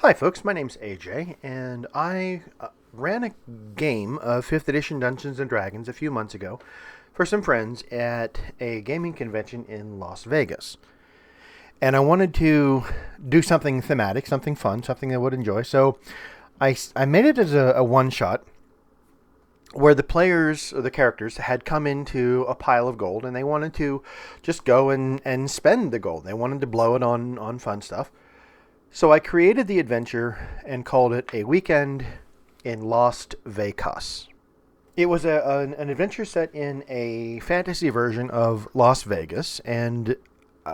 Hi folks, my name's AJ, and I ran a game of 5th edition Dungeons & Dragons a few months ago for some friends at a gaming convention in Las Vegas. And I wanted to do something thematic, something fun, something they would enjoy. So I made it as a one-shot where the players, or the characters, had come into a pile of gold and they wanted to just go and spend the gold. They wanted to blow it on fun stuff. So I created the adventure and called it A Weekend in Las Vegas. It was an adventure set in a fantasy version of Las Vegas, and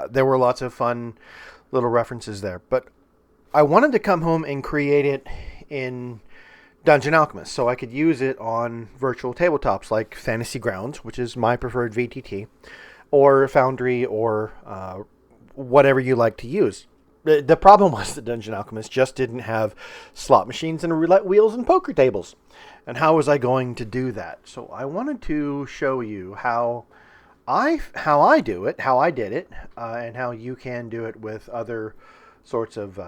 there were lots of fun little references there. But I wanted to come home and create it in Dungeon Alchemist, so I could use it on virtual tabletops like Fantasy Grounds, which is my preferred VTT, or Foundry, or whatever you like to use. The problem was that Dungeon Alchemist just didn't have slot machines and roulette wheels and poker tables. And how was I going to do that? So I wanted to show you how I do it, how I did it, and how you can do it with other sorts of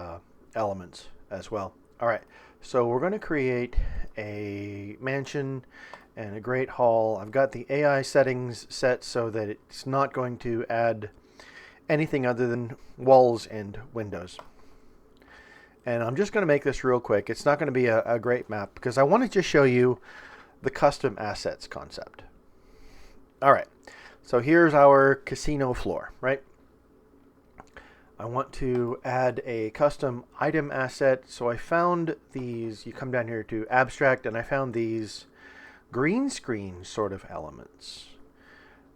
elements as well. All right, so we're going to create a mansion and a great hall. I've got the AI settings set so that it's not going to add anything other than walls and windows. And I'm just going to make this real quick. It's not going to be a great map because I want to just show you the custom assets concept. All right, so here's our casino floor, right? I want to add a custom item asset. So I found these, you come down here to abstract, and I found these green screen sort of elements.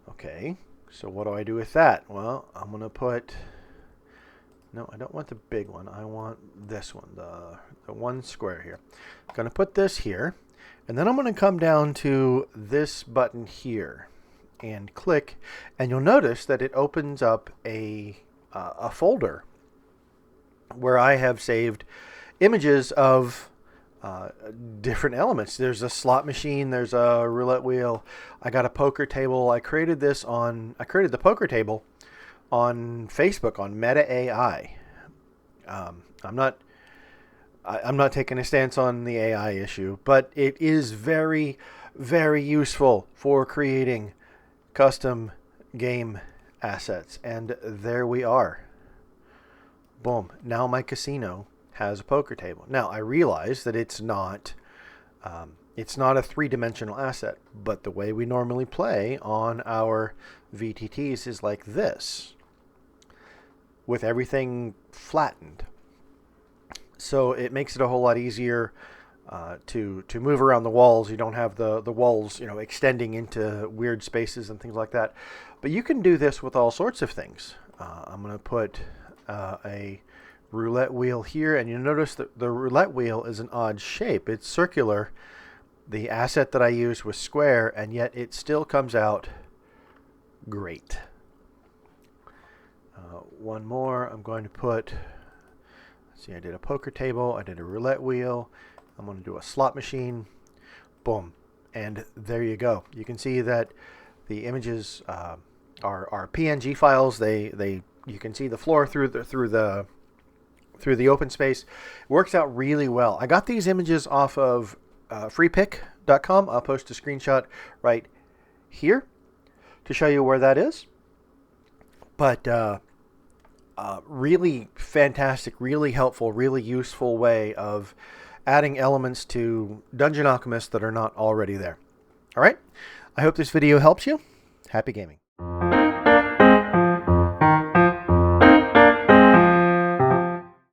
Okay. So what do I do with that? Well, I'm going to put... No, I don't want the big one. I want this one, the one square here. I'm going to put this here. And then I'm going to come down to this button here and click. And you'll notice that it opens up a folder where I have saved images of different elements. There's a slot machine, there's a roulette wheel, I got a poker table. I created the poker table on Facebook on Meta AI. I'm not taking a stance on the AI issue, but it is very, very useful for creating custom game assets. And there we are. Boom. Now my casino has a poker table. Now I realize that it's not a three-dimensional asset, but the way we normally play on our VTTs is like this, with everything flattened. So it makes it a whole lot easier to move around the walls. You don't have the walls, extending into weird spaces and things like that. But you can do this with all sorts of things. I'm going to put a roulette wheel here, and you notice that the roulette wheel is an odd shape. It's circular. The asset that I used was square, and yet it still comes out great. One more. I'm going to put, let's see, I did a poker table, I did a roulette wheel, I'm going to do a slot machine. Boom. And there you go. You can see that the images are PNG files. You can see the floor through the open space. It works out really well. I got these images off of freepick.com. I'll post a screenshot right here to show you where that is. But really fantastic, really helpful, really useful way of adding elements to Dungeon Alchemist that are not already there. All right. I hope this video helps you. Happy gaming.